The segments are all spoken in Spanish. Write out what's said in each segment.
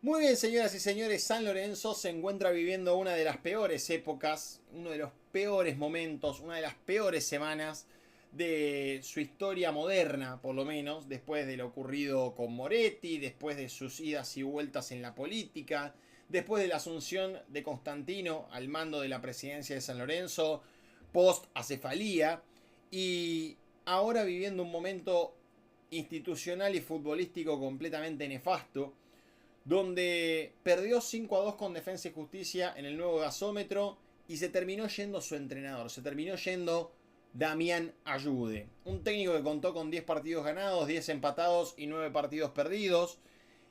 Muy bien, señoras y señores, San Lorenzo se encuentra viviendo una de las peores épocas, uno de los peores momentos, una de las peores semanas de su historia moderna, por lo menos, después de lo ocurrido con Moretti, después de sus idas y vueltas en la política, después de la asunción de Constantino al mando de la presidencia de San Lorenzo, post acefalía, y ahora viviendo un momento institucional y futbolístico completamente nefasto, donde perdió 5-2 con Defensa y Justicia en el nuevo gasómetro y se terminó yendo su entrenador, se terminó yendo Damián Ayude, un técnico que contó con 10 partidos ganados, 10 empatados y 9 partidos perdidos,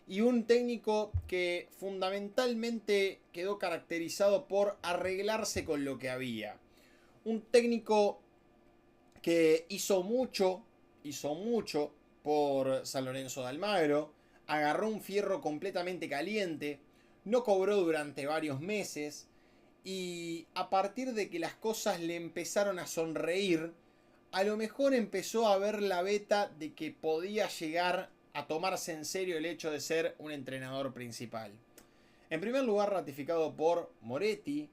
y un técnico que fundamentalmente quedó caracterizado por arreglarse con lo que había. Un técnico que hizo mucho por San Lorenzo de Almagro, agarró un fierro completamente caliente, no cobró durante varios meses y a partir de que las cosas le empezaron a sonreír, a lo mejor empezó a ver la beta de que podía llegar a tomarse en serio el hecho de ser un entrenador principal. En primer lugar, ratificado por Moretti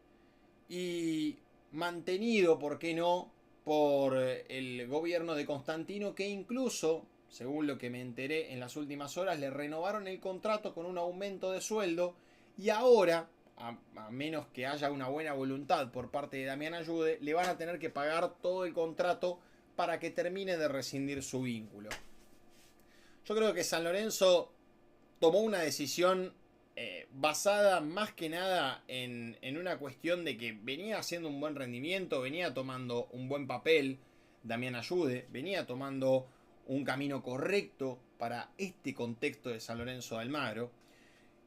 y mantenido, ¿por qué no?, por el gobierno de Constantino, que incluso, según lo que me enteré en las últimas horas, le renovaron el contrato con un aumento de sueldo y ahora, a menos que haya una buena voluntad por parte de Damián Ayude, le van a tener que pagar todo el contrato para que termine de rescindir su vínculo. Yo creo que San Lorenzo tomó una decisión basada más que nada en una cuestión de que venía haciendo un buen rendimiento, venía tomando un buen papel, Damián Ayude, venía tomando un camino correcto para este contexto de San Lorenzo de Almagro.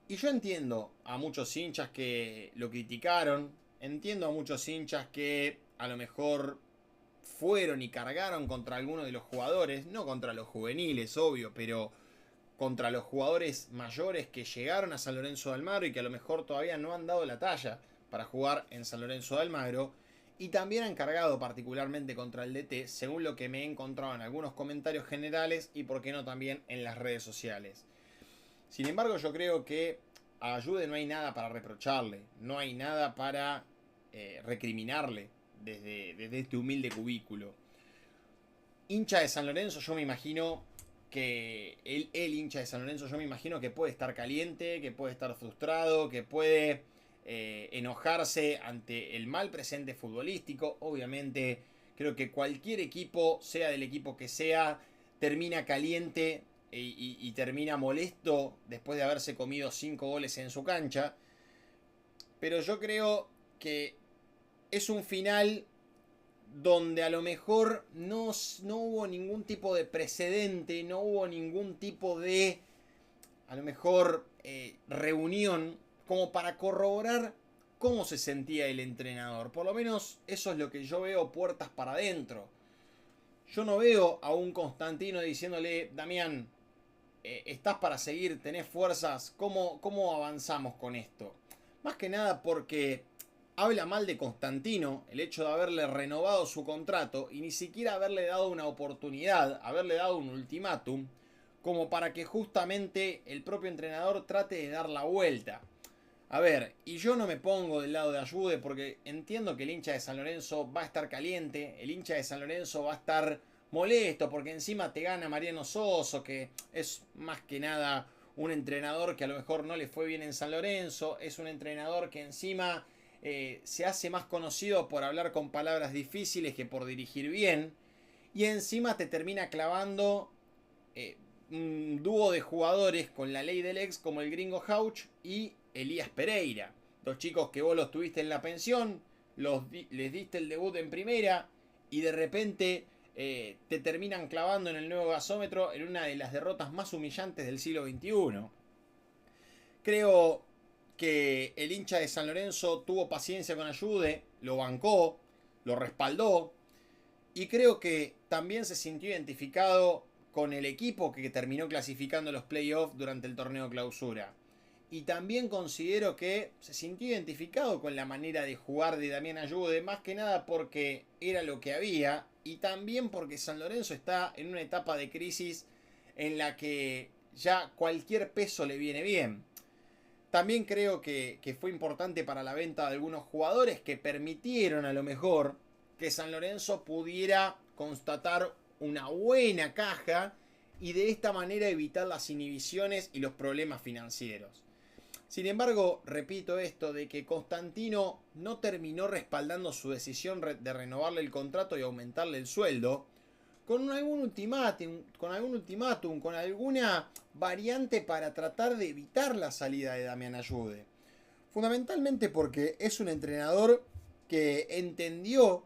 Y yo entiendo a muchos hinchas que lo criticaron, entiendo a muchos hinchas que a lo mejor fueron y cargaron contra algunos de los jugadores, no contra los juveniles, obvio, pero contra los jugadores mayores que llegaron a San Lorenzo de Almagro y que a lo mejor todavía no han dado la talla para jugar en San Lorenzo de Almagro. Y también han cargado particularmente contra el DT, según lo que me he encontrado en algunos comentarios generales y por qué no también en las redes sociales. Sin embargo, yo creo que a Ayude no hay nada para reprocharle, no hay nada para recriminarle desde este humilde cubículo. Hincha de San Lorenzo, yo me imagino que el hincha de San Lorenzo, yo me imagino que puede estar caliente, que puede estar frustrado, que puede enojarse ante el mal presente futbolístico. Obviamente, creo que cualquier equipo, sea del equipo que sea, termina caliente y termina molesto después de haberse comido 5 goles en su cancha. Pero yo creo que es un final donde a lo mejor no hubo ningún tipo de precedente, no hubo ningún tipo de, a lo mejor, reunión como para corroborar cómo se sentía el entrenador. Por lo menos eso es lo que yo veo puertas para adentro. Yo no veo a un Constantino diciéndole, Damián, estás para seguir, tenés fuerzas, ¿cómo avanzamos con esto? Más que nada porque habla mal de Constantino el hecho de haberle renovado su contrato y ni siquiera haberle dado una oportunidad, haberle dado un ultimátum, como para que justamente el propio entrenador trate de dar la vuelta. A ver, y yo no me pongo del lado de Ayude porque entiendo que el hincha de San Lorenzo va a estar caliente, el hincha de San Lorenzo va a estar molesto porque encima te gana Mariano Soso, que es más que nada un entrenador que a lo mejor no le fue bien en San Lorenzo, es un entrenador que encima se hace más conocido por hablar con palabras difíciles que por dirigir bien, y encima te termina clavando un dúo de jugadores con la ley del ex como el gringo Hauch y Elías Pereira. Dos chicos que vos los tuviste en la pensión, les diste el debut en primera y de repente te terminan clavando en el nuevo gasómetro en una de las derrotas más humillantes del siglo XXI. Creo que el hincha de San Lorenzo tuvo paciencia con Ayude, lo bancó, lo respaldó y creo que también se sintió identificado con el equipo que terminó clasificando los playoffs durante el torneo clausura. Y también considero que se sintió identificado con la manera de jugar de Damián Ayude, más que nada porque era lo que había y también porque San Lorenzo está en una etapa de crisis en la que ya cualquier peso le viene bien. También creo que fue importante para la venta de algunos jugadores que permitieron a lo mejor que San Lorenzo pudiera constatar una buena caja y de esta manera evitar las inhibiciones y los problemas financieros. Sin embargo, repito esto de que Constantino no terminó respaldando su decisión de renovarle el contrato y aumentarle el sueldo con algún ultimátum, con alguna variante para tratar de evitar la salida de Damián Ayude. Fundamentalmente porque es un entrenador que entendió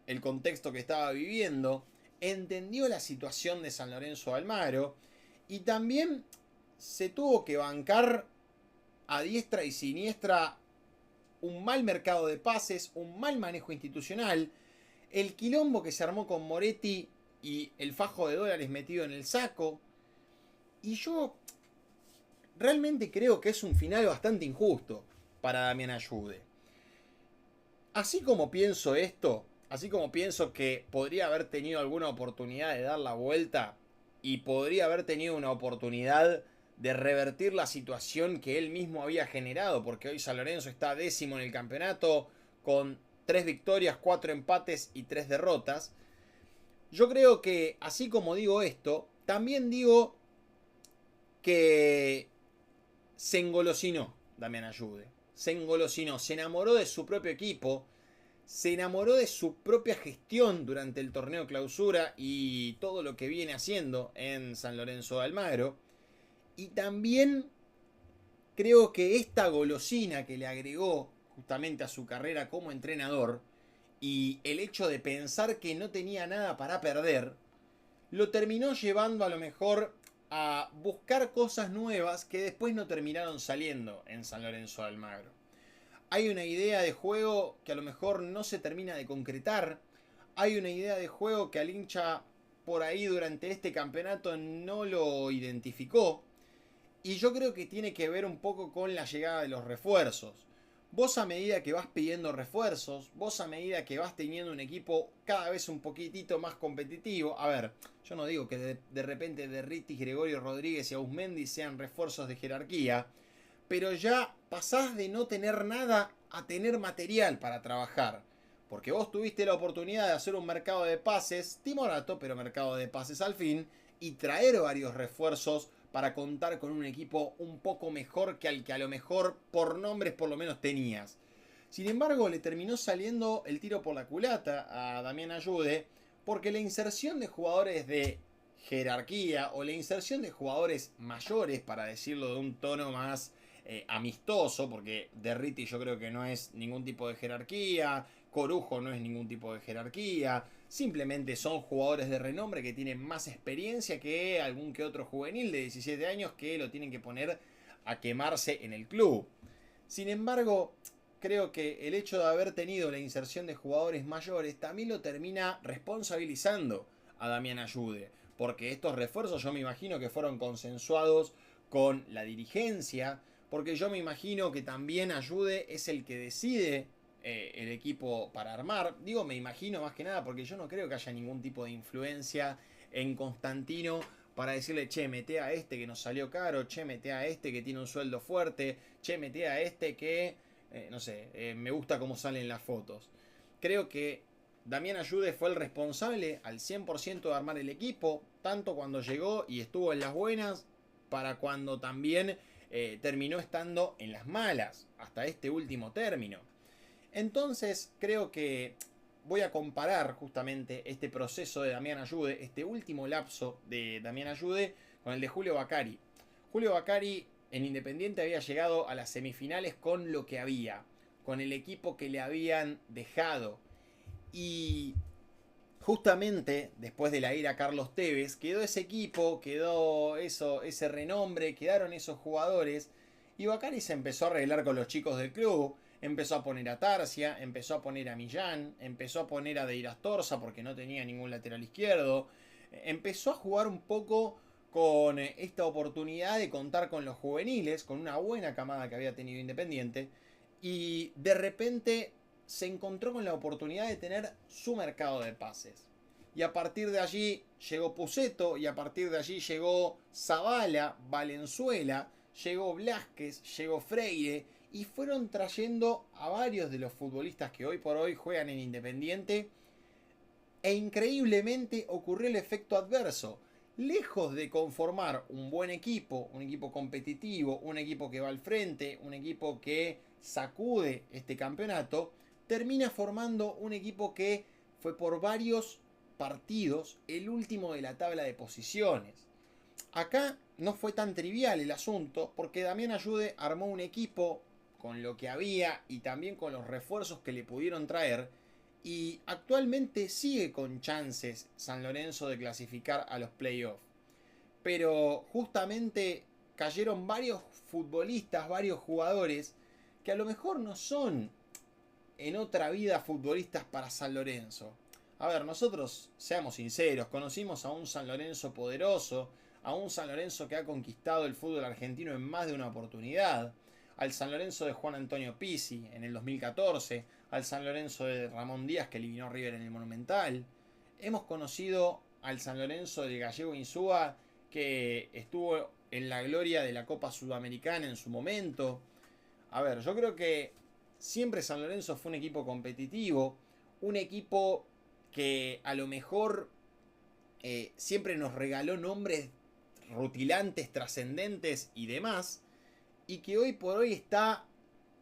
el contexto que estaba viviendo, entendió la situación de San Lorenzo de Almagro y también se tuvo que bancar a diestra y siniestra un mal mercado de pases, un mal manejo institucional, el quilombo que se armó con Moretti y el fajo de dólares metido en el saco. Y yo realmente creo que es un final bastante injusto para Damián Ayude. Así como pienso esto, así como pienso que podría haber tenido alguna oportunidad de dar la vuelta y podría haber tenido una oportunidad de revertir la situación que él mismo había generado, porque hoy San Lorenzo está 10º en el campeonato con 3 victorias, 4 empates y 3 derrotas. Yo creo que, así como digo esto, también digo que se engolosinó Damián Ayude. Se engolosinó, se enamoró de su propio equipo, se enamoró de su propia gestión durante el torneo clausura y todo lo que viene haciendo en San Lorenzo de Almagro. Y también creo que esta golosina que le agregó justamente a su carrera como entrenador y el hecho de pensar que no tenía nada para perder, lo terminó llevando a lo mejor a buscar cosas nuevas que después no terminaron saliendo en San Lorenzo de Almagro. Hay una idea de juego que a lo mejor no se termina de concretar. Hay una idea de juego que al hincha por ahí durante este campeonato no lo identificó. Y yo creo que tiene que ver un poco con la llegada de los refuerzos. Vos a medida que vas pidiendo refuerzos, vos a medida que vas teniendo un equipo cada vez un poquitito más competitivo. A ver, yo no digo que de repente Derritis, Gregorio Rodríguez y Ausmendi sean refuerzos de jerarquía, pero ya pasás de no tener nada a tener material para trabajar. Porque vos tuviste la oportunidad de hacer un mercado de pases, timorato, pero mercado de pases al fin, y traer varios refuerzos para contar con un equipo un poco mejor que al que a lo mejor por nombres por lo menos tenías. Sin embargo, le terminó saliendo el tiro por la culata a Damián Ayude porque la inserción de jugadores de jerarquía o la inserción de jugadores mayores, para decirlo de un tono más amistoso, porque Derriti yo creo que no es ningún tipo de jerarquía, Corujo no es ningún tipo de jerarquía, simplemente son jugadores de renombre que tienen más experiencia que algún que otro juvenil de 17 años que lo tienen que poner a quemarse en el club. Sin embargo, creo que el hecho de haber tenido la inserción de jugadores mayores también lo termina responsabilizando a Damián Ayude, porque estos refuerzos yo me imagino que fueron consensuados con la dirigencia, porque yo me imagino que también Ayude es el que decide el equipo para armar. Digo, me imagino más que nada porque yo no creo que haya ningún tipo de influencia en Constantino para decirle, che, mete a este que nos salió caro, che, mete a este que tiene un sueldo fuerte, che, mete a este que, no sé, me gusta cómo salen las fotos. Creo que Damián Ayude fue el responsable al 100% de armar el equipo, tanto cuando llegó y estuvo en las buenas, para cuando también terminó estando en las malas, hasta este último término. Entonces creo que voy a comparar justamente este proceso de Damián Ayude, este último lapso de Damián Ayude, con el de Julio Bacari. Julio Bacari en Independiente había llegado a las semifinales con lo que había, con el equipo que le habían dejado. Y justamente después de la ira a Carlos Tevez, quedó ese equipo, quedó ese renombre, quedaron esos jugadores. Y Bacari se empezó a arreglar con los chicos del club. Empezó a poner a Tarcia, empezó a poner a Millán, empezó a poner a Deir Astorza porque no tenía ningún lateral izquierdo. Empezó a jugar un poco con esta oportunidad de contar con los juveniles, con una buena camada que había tenido Independiente. Y de repente se encontró con la oportunidad de tener su mercado de pases. Y a partir de allí llegó Pusetto, y a partir de allí llegó Zavala, Valenzuela. llegó Blázquez, llegó Freire, y fueron trayendo a varios de los futbolistas que hoy por hoy juegan en Independiente, e increíblemente ocurrió el efecto adverso. Lejos de conformar un buen equipo, un equipo competitivo, un equipo que va al frente, un equipo que sacude este campeonato, termina formando un equipo que fue por varios partidos el último de la tabla de posiciones. Acá no fue tan trivial el asunto, porque Damián Ayude armó un equipo con lo que había y también con los refuerzos que le pudieron traer, y actualmente sigue con chances San Lorenzo de clasificar a los playoffs. Pero justamente cayeron varios futbolistas, varios jugadores que a lo mejor no son en otra vida futbolistas para San Lorenzo. A ver, nosotros, seamos sinceros, conocimos a un San Lorenzo poderoso, a un San Lorenzo que ha conquistado el fútbol argentino en más de una oportunidad, al San Lorenzo de Juan Antonio Pizzi en el 2014, al San Lorenzo de Ramón Díaz que eliminó a River en el Monumental. Hemos conocido al San Lorenzo de Gallego Insúa que estuvo en la gloria de la Copa Sudamericana en su momento. A ver, yo creo que siempre San Lorenzo fue un equipo competitivo, un equipo que a lo mejor siempre nos regaló nombres rutilantes, trascendentes y demás, y que hoy por hoy está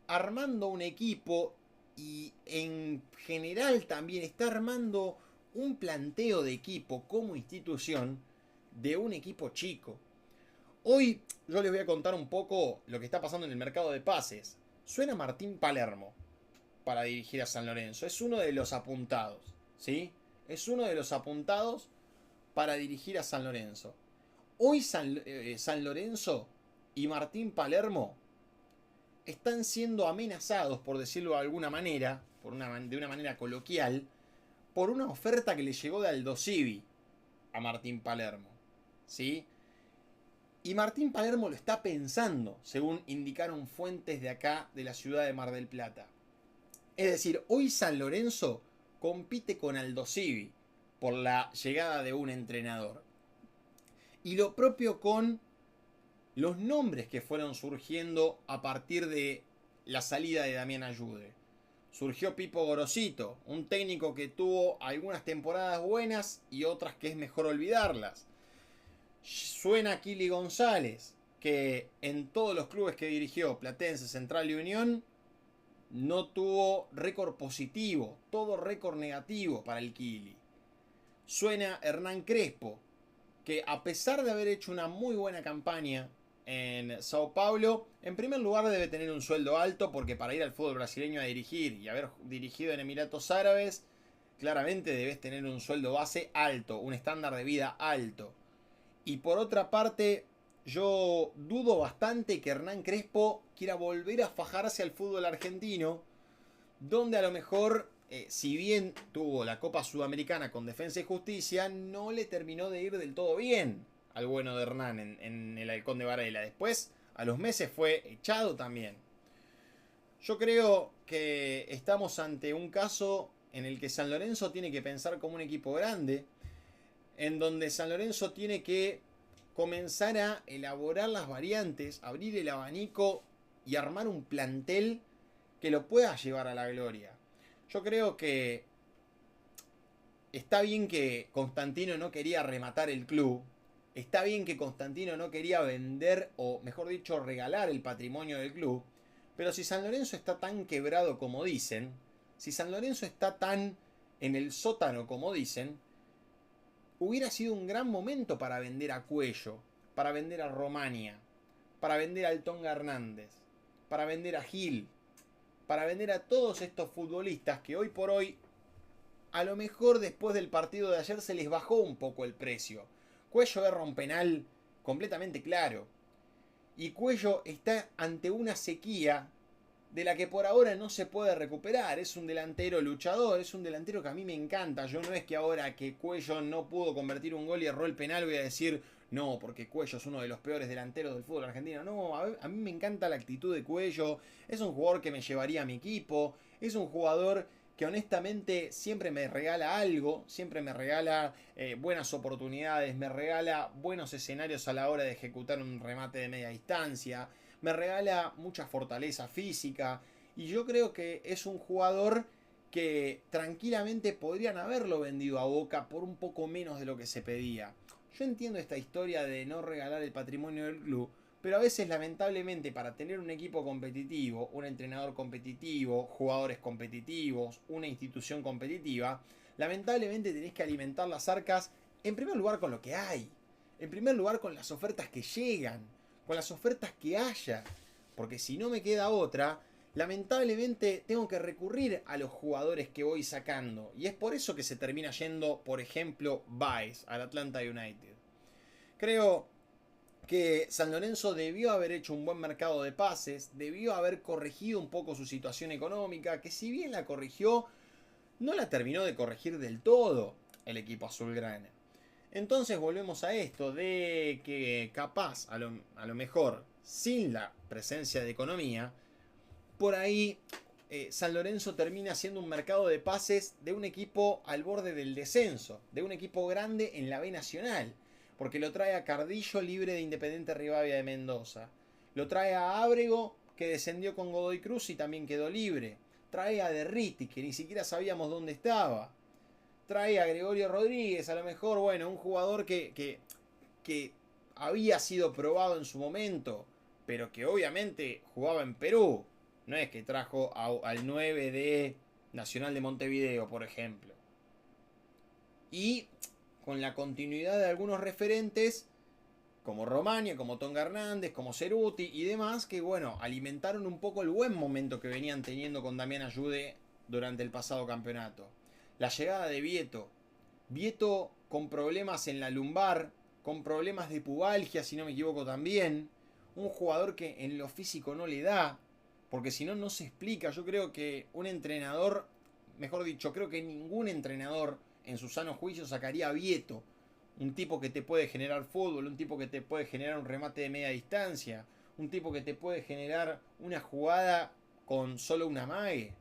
armando un equipo y en general también está armando un planteo de equipo como institución de un equipo chico. Hoy yo les voy a contar un poco lo que está pasando en el mercado de pases. Suena Martín Palermo para dirigir a San Lorenzo. Es uno de los apuntados, ¿sí? Es uno de los apuntados para dirigir a San Lorenzo. Hoy San Lorenzo y Martín Palermo están siendo amenazados, por decirlo de alguna manera, de una manera coloquial, por una oferta que le llegó de Aldosivi a Martín Palermo, ¿sí? Y Martín Palermo lo está pensando, según indicaron fuentes de acá, de la ciudad de Mar del Plata. Es decir, hoy San Lorenzo compite con Aldosivi por la llegada de un entrenador. Y lo propio con los nombres que fueron surgiendo a partir de la salida de Damián Ayude. Surgió Pipo Gorosito, un técnico que tuvo algunas temporadas buenas y otras que es mejor olvidarlas. Suena Kili González, que en todos los clubes que dirigió, Platense, Central y Unión, no tuvo récord positivo, todo récord negativo para el Kili. Suena Hernán Crespo, que a pesar de haber hecho una muy buena campaña en Sao Paulo, en primer lugar debe tener un sueldo alto, porque para ir al fútbol brasileño a dirigir y haber dirigido en Emiratos Árabes, claramente debes tener un sueldo base alto, un estándar de vida alto. Y por otra parte, yo dudo bastante que Hernán Crespo quiera volver a fajarse al fútbol argentino, donde a lo mejor, si bien tuvo la Copa Sudamericana con Defensa y Justicia, no le terminó de ir del todo bien al bueno de Hernán en el Halcón de Varela. Después, a los meses fue echado también. Yo creo que estamos ante un caso en el que San Lorenzo tiene que pensar como un equipo grande, en donde San Lorenzo tiene que comenzar a elaborar las variantes, abrir el abanico y armar un plantel que lo pueda llevar a la gloria. Yo creo que está bien que Constantino no quería rematar el club, está bien que Constantino no quería vender, o mejor dicho, regalar el patrimonio del club, pero si San Lorenzo está tan quebrado como dicen, si San Lorenzo está tan en el sótano como dicen, hubiera sido un gran momento para vender a Cuello, para vender a Romania, para vender a El Tonga Hernández, para vender a Gil, para vender a todos estos futbolistas que hoy por hoy, a lo mejor después del partido de ayer se les bajó un poco el precio. Cuello erra un penal completamente claro. Y Cuello está ante una sequía de la que por ahora no se puede recuperar. Es un delantero luchador, es un delantero que a mí me encanta. Yo no es que ahora que Cuello no pudo convertir un gol y erró el penal voy a decir, no, porque Cuello es uno de los peores delanteros del fútbol argentino. No, a mí me encanta la actitud de Cuello. Es un jugador que me llevaría a mi equipo. Es un jugador que honestamente siempre me regala algo, siempre me regala buenas oportunidades, me regala buenos escenarios a la hora de ejecutar un remate de media distancia, me regala mucha fortaleza física, y yo creo que es un jugador que tranquilamente podrían haberlo vendido a Boca por un poco menos de lo que se pedía. Yo entiendo esta historia de no regalar el patrimonio del club, pero a veces lamentablemente para tener un equipo competitivo, un entrenador competitivo, jugadores competitivos, una institución competitiva, lamentablemente tenés que alimentar las arcas en primer lugar con lo que hay, en primer lugar con las ofertas que llegan, con las ofertas que haya, porque si no me queda otra, lamentablemente tengo que recurrir a los jugadores que voy sacando, y es por eso que se termina yendo, por ejemplo, Baez al Atlanta United. Creo que San Lorenzo debió haber hecho un buen mercado de pases, debió haber corregido un poco su situación económica, que si bien la corrigió, no la terminó de corregir del todo el equipo azulgrana. Entonces volvemos a esto de que capaz, a lo mejor, sin la presencia de economía, por ahí San Lorenzo termina siendo un mercado de pases de un equipo al borde del descenso, de un equipo grande en la B Nacional. Porque lo trae a Cardillo, libre de Independiente Rivadavia de Mendoza. Lo trae a Ábrego, que descendió con Godoy Cruz y también quedó libre. Trae a Derriti, que ni siquiera sabíamos dónde estaba. Trae a Gregorio Rodríguez, a lo mejor, bueno, un jugador que había sido probado en su momento, pero que obviamente jugaba en Perú. No es que trajo al 9 de Nacional de Montevideo, por ejemplo. Y con la continuidad de algunos referentes como Romagna, como Tonga Hernández, como Ceruti y demás, que bueno, alimentaron un poco el buen momento que venían teniendo con Damián Ayude durante el pasado campeonato. La llegada de Vieto. Vieto con problemas en la lumbar, con problemas de pubalgia, si no me equivoco también. Un jugador que en lo físico no le da, porque si no, no se explica. Yo creo que un entrenador, mejor dicho, creo que ningún entrenador en su sano juicio sacaría a Vieto. Un tipo que te puede generar fútbol, un tipo que te puede generar un remate de media distancia, un tipo que te puede generar una jugada con solo una mague.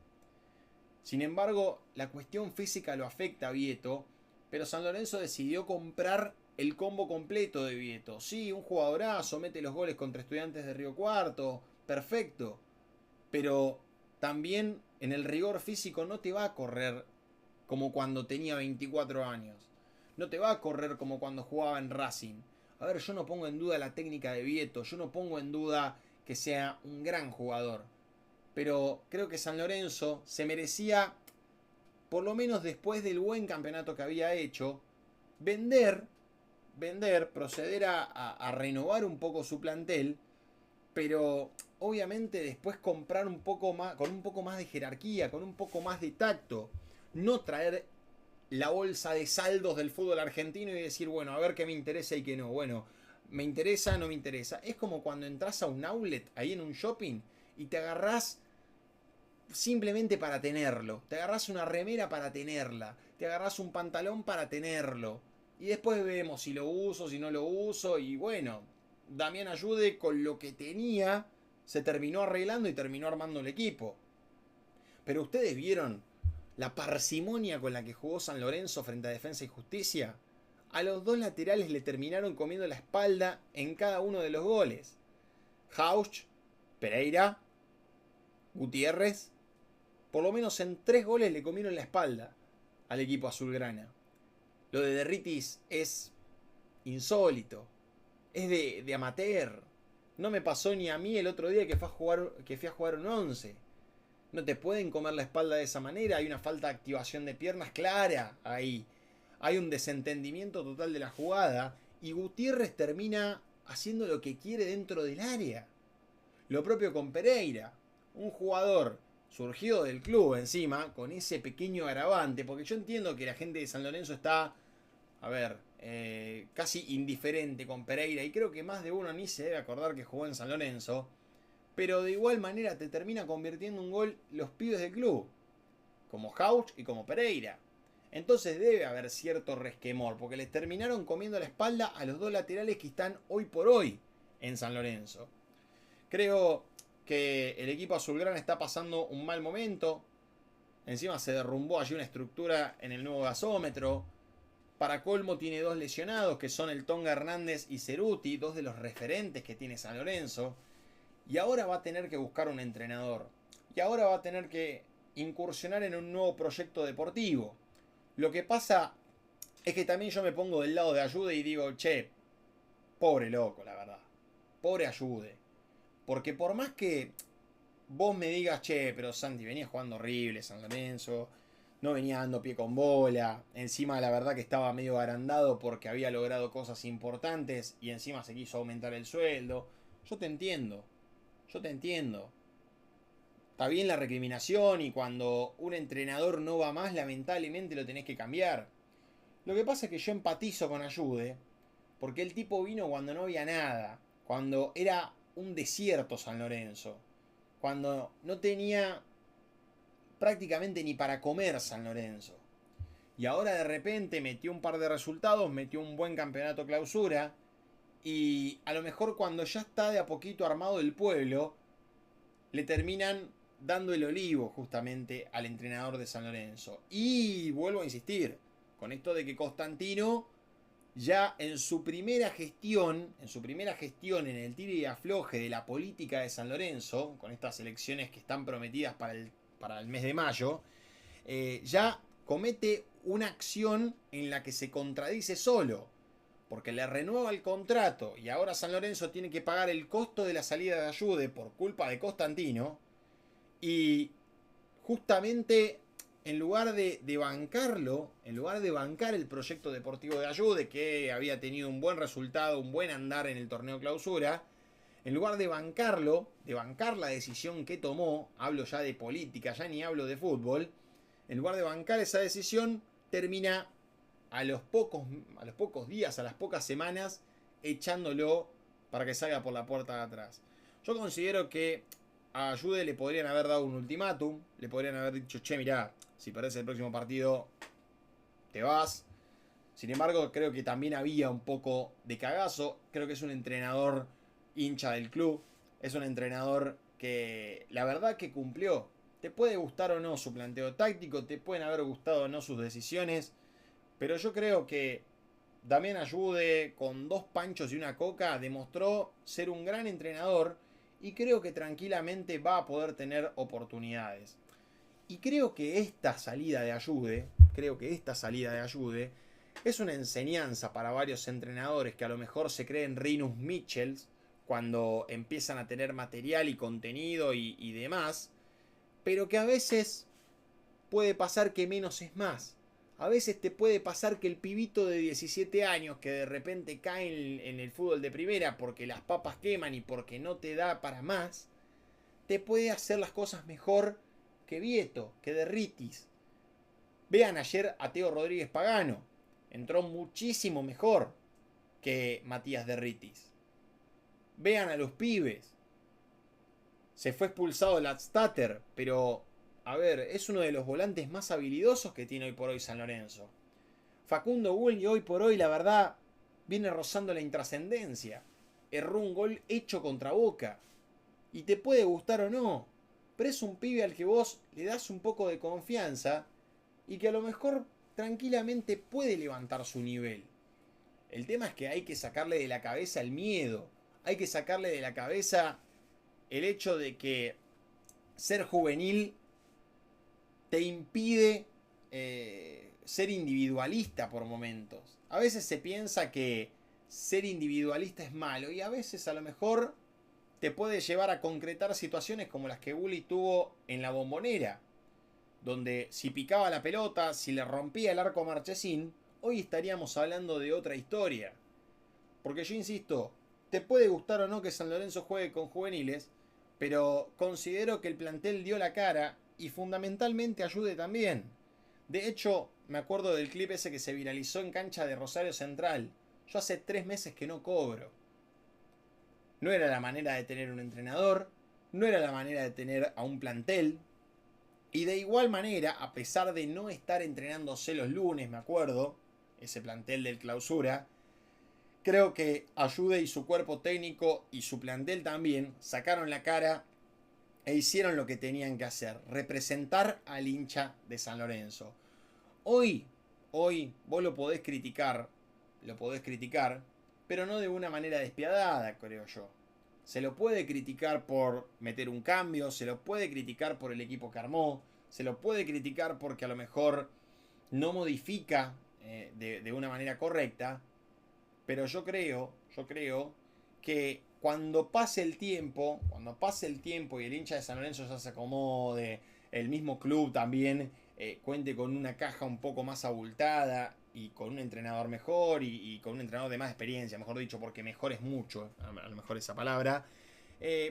Sin embargo, la cuestión física lo afecta a Vieto, pero San Lorenzo decidió comprar el combo completo de Vieto. Sí, un jugadorazo, mete los goles contra Estudiantes de Río Cuarto, perfecto, pero también en el rigor físico no te va a correr como cuando tenía 24 años. No te va a correr como cuando jugaba en Racing. A ver, yo no pongo en duda la técnica de Vieto, yo no pongo en duda que sea un gran jugador. Pero creo que San Lorenzo se merecía, por lo menos después del buen campeonato que había hecho, vender, proceder a renovar un poco su plantel, pero obviamente después comprar un poco más, con un poco más de jerarquía, con un poco más de tacto. No traer la bolsa de saldos del fútbol argentino y decir, bueno, a ver qué me interesa y qué no. Bueno, me interesa, no me interesa. Es como cuando entras a un outlet, ahí en un shopping, y te agarrás simplemente para tenerlo. Te agarrás una remera para tenerla. Te agarrás un pantalón para tenerlo. Y después vemos si lo uso, si no lo uso. Y bueno, Damián Ayude con lo que tenía se terminó arreglando y terminó armando el equipo. Pero ustedes vieron la parsimonia con la que jugó San Lorenzo frente a Defensa y Justicia. A los dos laterales le terminaron comiendo la espalda en cada uno de los goles. Hauch, Pereira, Gutiérrez, por lo menos en 3 goles le comieron la espalda al equipo azulgrana. Lo de Derritis es insólito, es de amateur. No me pasó ni a mí el otro día que fui a jugar un 11. No te pueden comer la espalda de esa manera. Hay una falta de activación de piernas clara ahí. Hay un desentendimiento total de la jugada. Y Gutiérrez termina haciendo lo que quiere dentro del área. Lo propio con Pereira. Un jugador surgido del club encima, con ese pequeño agravante. Porque yo entiendo que la gente de San Lorenzo está, a ver, casi indiferente con Pereira. Y creo que más de uno ni se debe acordar que jugó en San Lorenzo. Pero de igual manera te termina convirtiendo un gol los pibes del club. Como Hauch y como Pereira. Entonces debe haber cierto resquemor. Porque les terminaron comiendo la espalda a los dos laterales que están hoy por hoy en San Lorenzo. Creo que el equipo azulgrana está pasando un mal momento. Encima se derrumbó allí una estructura en el nuevo gasómetro. Para colmo tiene 2 lesionados, que son el Tonga Hernández y Ceruti, 2 de los referentes que tiene San Lorenzo. Y ahora va a tener que buscar un entrenador. Y ahora va a tener que incursionar en un nuevo proyecto deportivo. Lo que pasa es que también yo me pongo del lado de Ayude y digo, che, pobre loco, la verdad. Pobre Ayude. Porque por más que vos me digas, che, pero Santi, venía jugando horrible San Lorenzo, no venía dando pie con bola, encima la verdad que estaba medio agrandado porque había logrado cosas importantes y encima se quiso aumentar el sueldo. Yo te entiendo, yo te entiendo. Está bien la recriminación y cuando un entrenador no va más, lamentablemente lo tenés que cambiar. Lo que pasa es que yo empatizo con Ayude, porque el tipo vino cuando no había nada, cuando era un desierto San Lorenzo, cuando no tenía prácticamente ni para comer San Lorenzo. Y ahora de repente metió un par de resultados, metió un buen campeonato clausura, y a lo mejor cuando ya está de a poquito armado el pueblo, le terminan dando el olivo justamente al entrenador de San Lorenzo. Y vuelvo a insistir, con esto de que Constantino ya en su primera gestión en el tire y afloje de la política de San Lorenzo, con estas elecciones que están prometidas para el mes de mayo, ya comete una acción en la que se contradice solo, porque le renueva el contrato y ahora San Lorenzo tiene que pagar el costo de la salida de Ayude por culpa de Constantino, y justamente en lugar de bancarlo, en lugar de bancar el proyecto deportivo de Ayude, que había tenido un buen resultado, un buen andar en el torneo clausura, en lugar de bancarlo, de bancar la decisión que tomó, hablo ya de política, ya ni hablo de fútbol, en lugar de bancar esa decisión, termina a los pocos días, a las pocas semanas, echándolo para que salga por la puerta de atrás. Yo considero que a Ayude le podrían haber dado un ultimátum, le podrían haber dicho, che, mirá, si perdés el próximo partido, te vas. Sin embargo, creo que también había un poco de cagazo. Creo que es un entrenador hincha del club. Es un entrenador que la verdad que cumplió. Te puede gustar o no su planteo táctico, te pueden haber gustado o no sus decisiones, pero yo creo que Damián Ayude, con 2 panchos y una coca, demostró ser un gran entrenador y creo que tranquilamente va a poder tener oportunidades. Y creo que esta salida de Ayude, es una enseñanza para varios entrenadores que a lo mejor se creen Rinus Michels cuando empiezan a tener material y contenido y demás, pero que a veces puede pasar que menos es más. A veces te puede pasar que el pibito de 17 años que de repente cae en el fútbol de primera porque las papas queman y porque no te da para más, te puede hacer las cosas mejor que Vieto, que Derritis. Vean ayer a Teo Rodríguez Pagano. Entró muchísimo mejor que Matías Derritis. Vean a los pibes. Se fue expulsado Ladstatter, pero a ver, es uno de los volantes más habilidosos que tiene hoy por hoy San Lorenzo. Facundo Bulli hoy por hoy, la verdad, viene rozando la intrascendencia. Erró un gol hecho contra Boca. Y te puede gustar o no, pero es un pibe al que vos le das un poco de confianza y que a lo mejor tranquilamente puede levantar su nivel. El tema es que hay que sacarle de la cabeza el miedo. Hay que sacarle de la cabeza el hecho de que ser juvenil te impide ser individualista por momentos. A veces se piensa que ser individualista es malo y a veces a lo mejor te puede llevar a concretar situaciones como las que Bulli tuvo en la Bombonera, donde si picaba la pelota, si le rompía el arco a Marchesín, hoy estaríamos hablando de otra historia. Porque yo insisto, te puede gustar o no que San Lorenzo juegue con juveniles, pero considero que el plantel dio la cara y fundamentalmente Ayude también. De hecho, me acuerdo del clip ese que se viralizó en cancha de Rosario Central. Yo hace 3 meses que no cobro. No era la manera de tener un entrenador, no era la manera de tener a un plantel. Y de igual manera, a pesar de no estar entrenándose los lunes, me acuerdo, ese plantel del clausura, creo que Ayude y su cuerpo técnico y su plantel también sacaron la cara e hicieron lo que tenían que hacer, representar al hincha de San Lorenzo. Hoy, vos lo podés criticar, pero no de una manera despiadada, creo yo. Se lo puede criticar por meter un cambio, se lo puede criticar por el equipo que armó, se lo puede criticar porque a lo mejor no modifica de una manera correcta, pero yo creo que cuando pase el tiempo y el hincha de San Lorenzo ya se acomode, el mismo club también cuente con una caja un poco más abultada y con un entrenador mejor y con un entrenador de más experiencia, mejor dicho, porque mejor es mucho, a lo mejor esa palabra,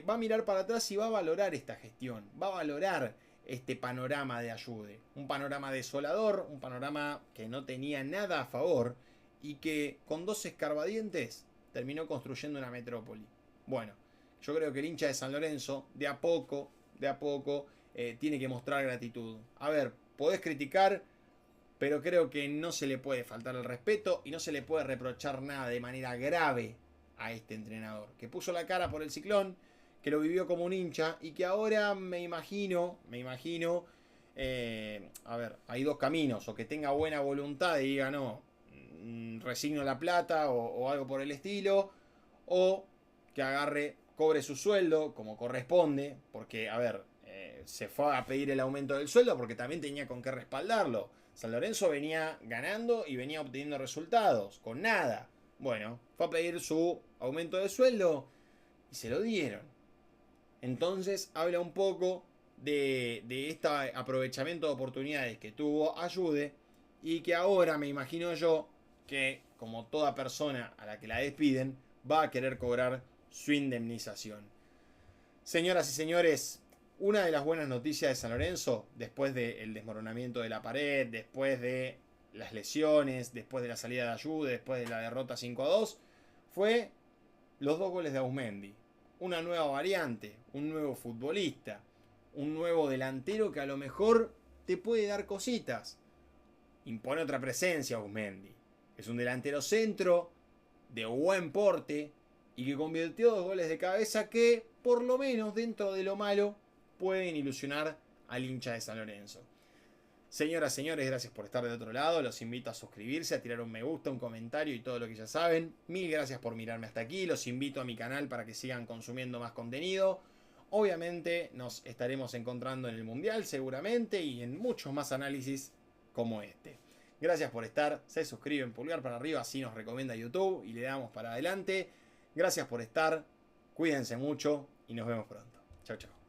va a mirar para atrás y va a valorar esta gestión, va a valorar este panorama de Ayude. Un panorama desolador, un panorama que no tenía nada a favor y que con 2 escarbadientes terminó construyendo una metrópoli. Bueno, yo creo que el hincha de San Lorenzo, de a poco, tiene que mostrar gratitud. A ver, podés criticar, pero creo que no se le puede faltar el respeto y no se le puede reprochar nada de manera grave a este entrenador, que puso la cara por el Ciclón, que lo vivió como un hincha y que ahora me imagino, a ver, hay 2 caminos, o que tenga buena voluntad y diga no, resigno la plata o algo por el estilo, o que agarre, cobre su sueldo como corresponde, porque, a ver, se fue a pedir el aumento del sueldo porque también tenía con qué respaldarlo. San Lorenzo venía ganando y venía obteniendo resultados, con nada. Bueno, fue a pedir su aumento de sueldo y se lo dieron. Entonces habla un poco de este aprovechamiento de oportunidades que tuvo Ayude y que ahora me imagino yo que, como toda persona a la que la despiden, va a querer cobrar su indemnización. Señoras y señores, una de las buenas noticias de San Lorenzo, después del desmoronamiento de la pared, después de las lesiones, después de la salida de Ayude, después de la derrota 5-2, fue los 2 goles de Auzmendi. Una nueva variante, un nuevo futbolista, un nuevo delantero que a lo mejor te puede dar cositas. Impone otra presencia Auzmendi. Es un delantero centro, de buen porte, y que convirtió 2 goles de cabeza que, por lo menos dentro de lo malo, pueden ilusionar al hincha de San Lorenzo. Señoras, señores, gracias por estar del otro lado. Los invito a suscribirse, a tirar un me gusta, un comentario y todo lo que ya saben. Mil gracias por mirarme hasta aquí. Los invito a mi canal para que sigan consumiendo más contenido. Obviamente nos estaremos encontrando en el Mundial seguramente y en muchos más análisis como este. Gracias por estar. Se suscriben, pulgar para arriba, así nos recomienda YouTube y le damos para adelante. Gracias por estar. Cuídense mucho y nos vemos pronto. Chau, chau.